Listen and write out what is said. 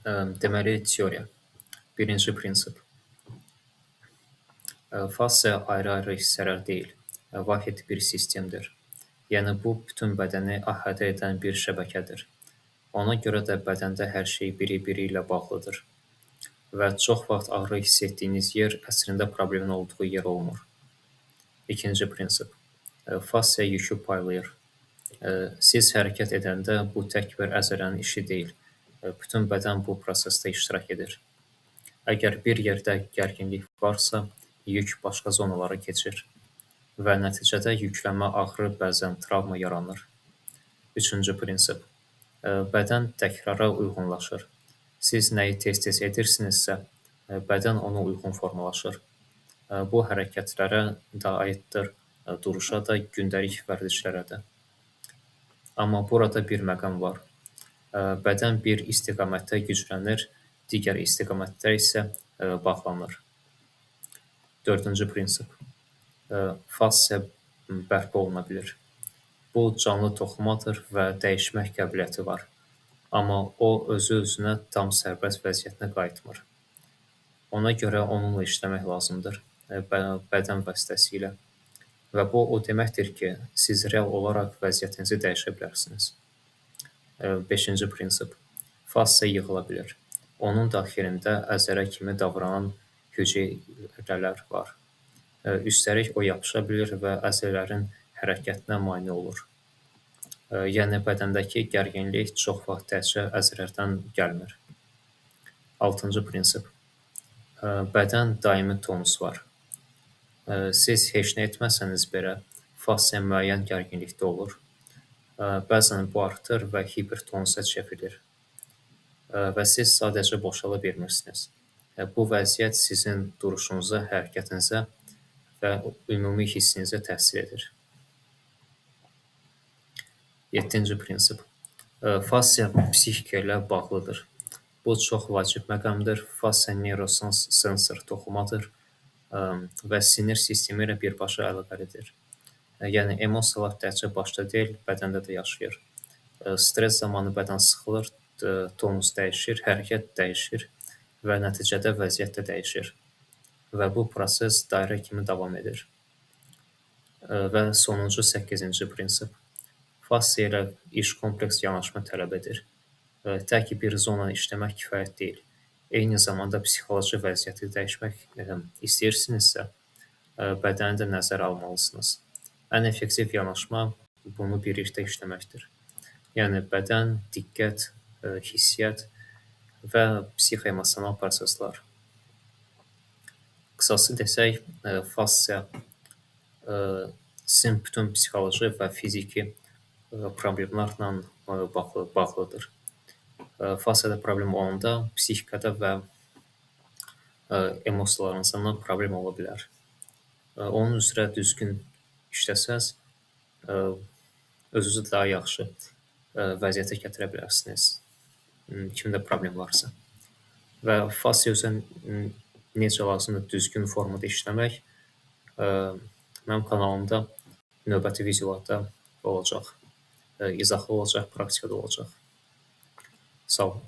Deməli, teoriya. Birinci prinsip. Fasya ayrı-ayrı hissələr deyil, vahid bir sistemdir. Yəni, bu, bütün bədəni əhatə edən bir şəbəkədir. Ona görə də bədəndə hər şey biri-biri ilə bağlıdır və çox vaxt ağrı hiss etdiyiniz yer əslində problemin olduğu yer olmur. İkinci prinsip. Fasya yükü paylayır. Siz hərəkət edəndə bu tək bir əzələnin işi deyil. Bütün bədən bu prosesdə iştirak edir. Əgər bir yerdə gərginlik varsa, yük başqa zonalara keçir və nəticədə yüklənmə, ağrı, bəzən travma yaranır. Üçüncü prinsip. Bədən təkrara uyğunlaşır. Siz nəyi tez-tez edirsinizsə, bədən ona uyğun formalaşır. Bu hərəkətlərə də aiddir, duruşa da, gündəlik vərdişlərə də. Amma burada bir məqam var. Bədən bir istiqamətdə güclənir, digər istiqamətdə isə bağlanır. Dördüncü prinsip. Fasya bərpa oluna bilir. Bu, canlı toxumadır və dəyişmək qabiliyyəti var. Amma o, özü-özünə tam sərbəst vəziyyətinə qayıtmır. Ona görə onunla işləmək lazımdır, bədən vasitəsilə. Və bu, o deməkdir ki, siz real olaraq vəziyyətinizi dəyişə bilərsiniz. Beşinci prinsip. Fasya yığıla bilir. Onun daxilində əzələ kimi davranan hüceyrələr var. Üstəlik, o yapışa bilir və əzələlərin hərəkətinə mane olur. Yəni, bədəndəki gərginlik çox vaxt təkcə əzələrdən gəlmir. Altıncı prinsip. Bədən daimi tonus var. Siz heç nə etməsəniz belə, fasya müəyyən gərginlikdə olur. Bəzən bu artır və hipertonusa çevrilir. Və siz sadəcə boşala bilmirsiniz. Bu vəziyyət sizin duruşunuza, hərəkətinizə və ümumi hissinizə təsir edir. Yeddinci prinsip. Fasya psixika ilə bağlıdır. Bu, çox vacib məqamdır. Fasya neurosensor toxumadır və sinir sistemi ilə birbaşa əlaqəlidir. Yəni, emosiyalar təkcə başda deyil, bədəndə də yaşayır. Stres zamanı bədən sıxılır, tonus dəyişir, hərəkət dəyişir və nəticədə vəziyyət də dəyişir. Və bu proses dairə kimi davam edir. Və sonuncu 8-ci prinsip. Fasya ilə iş kompleks yanaşma tələb edir. Tək bir zona işləmək kifayət deyil. Eyni zamanda psixoloji vəziyyəti dəyişmək istəyirsinizsə, bədəni də nəzərə almalısınız. Ən effektiv yanaşma bunu birlikdə işləməkdir. Yəni, bədən, diqqət, hissiyyat və psixoemosional proseslər. Qısası desək, fasya sizin bütün psixoloji və fiziki problemlərlə bağlıdır. Fasyada problem olanda psixikada və emosiyalarınızda problem ola bilər. Onun üzrə düzgün işləsəz, özünüzü daha yaxşı vəziyyətə gətirə bilərsiniz, kimdə problem varsa. Və fasya üzrə necə lazımdır düzgün formada işləmək, mənim kanalımda növbəti videolarda olacaq, izahlı olacaq, praktikada olacaq. Sağ olun.